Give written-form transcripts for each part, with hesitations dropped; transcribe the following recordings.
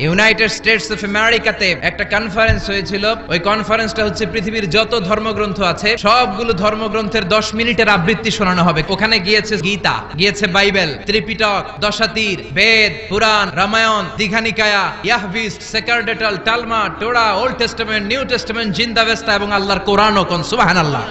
United states of আমেরিকাতে একটা conference হয়েছিল। ওই কনফারেন্সটা হচ্ছে পৃথিবীর যত ধর্মগ্রন্থ আছে সবগুলো ধর্মগ্রন্থের 10 মিনিটের আবৃত্তি শোনানো হবে। ওখানে গিয়েছে গীতা, গিয়েছে Bible, Tripitaka, Dasatir, Veda, Purana, Ramayana, Dighanikaya, Yahwist, sacerdotal, Talmud, Torah, Old Testament, New Testament, Zend Avesta এবং আল্লাহর কোরআনও। কোন সুবহানাল্লাহ।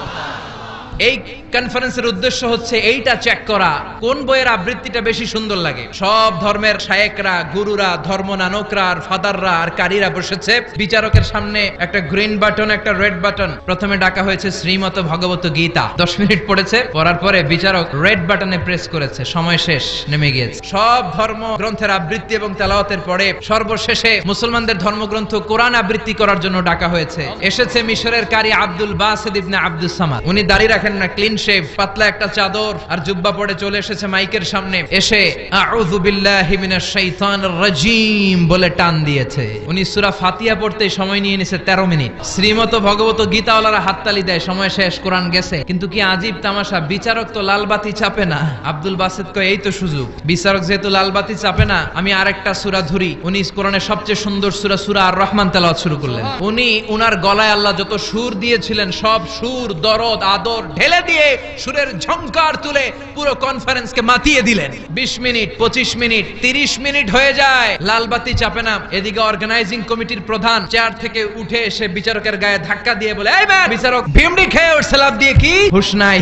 এই কনফারেন্সের উদ্দেশ্য হচ্ছে এইটা চেক করা কোন বইয়ের আবৃত্তিটা বেশি সুন্দর লাগে। সব ধর্মের শায়েকরা, গুরুরা, ধর্মনানকরা আর ফাদাররা আর কারীরা বসেছে। বিচারকের সামনে একটা গ্রিন বাটন, একটা রেড বাটন। প্রথমে ডাকা হয়েছে শ্রীমত ভগবত গীতা। 10 মিনিট পড়েছে, পড়ার পরে বিচারক রেড বাটনে প্রেস করেছে, সময় শেষ, নেমে গিয়েছে। সব ধর্ম গ্রন্থের আবৃত্তি এবং তেলাওয়াতের পরে সর্বশেষে মুসলমানদের ধর্মগ্রন্থ কোরআন আবৃত্তি করার জন্য ডাকা হয়েছে। এসেছে মিশরের কারি আব্দুল বাসিত ইবনে আব্দুস সামাদ। উনি দাঁড়িয়ে রাখেন না, ক্লিন শেভ, পাতলা একটা চাদর আর জুব্বা পরে চলে এসেছে মাইকের সামনে। এসে আউযু বিল্লাহি মিনাশ শাইতানির রাজিম বলে টান দিয়েছে। উনি সূরা ফাতিহা পড়তে সময় নিয়ে নিয়েছে 13 মিনিট। শ্রীমত ভগবত গীতাওয়ালারা হাততালি দেয়, সময় শেষ, কোরআন গেছে। কিন্তু কি আজীব তামাশা, বিচারক তো লালবাতি চাপে না। আব্দুল বাসিত কয় এই তো সুযোগ, বিচারক যেহেতু লালবাতি চাপে না, আমি আরেকটা সূরা ধরি। উনি কোরআনের সবচেয়ে সুন্দর সূরা আর রহমান তেলাওয়াত শুরু করলেন। উনি উনার গলায় আল্লাহ যত সুর দিয়েছিলেন সব সুর, দরদ, আদর ঢেলে দিয়ে সুরের ঝংকার তুলে পুরো কনফারেন্সকে মাতিয়ে দিলেন। 20 মিনিট, 25 মিনিট, 30 মিনিট হয়ে যায়, লালবাতি চাপে না। এদিকে অর্গানাইজিং কমিটির প্রধান চেয়ার থেকে উঠে এসে বিচারকের গায়ে ধাক্কা দিয়ে বলে, এই ম্যান! বিচারক ভিমড়ি খেয়ে উঠছে লাফ দিয়ে, কি হুঁশ নাই।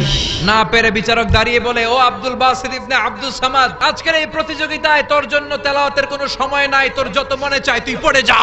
না পেরে বিচারক দাঁড়িয়ে বলে, ও আব্দুল বাসিত ইবনে আব্দুস সামাদ, আজকের এই প্রতিযোগিতায় তোর জন্য তেলাওয়াতের কোনো সময় নাই, তোর যত মনে চায় তুই পড়ে যা।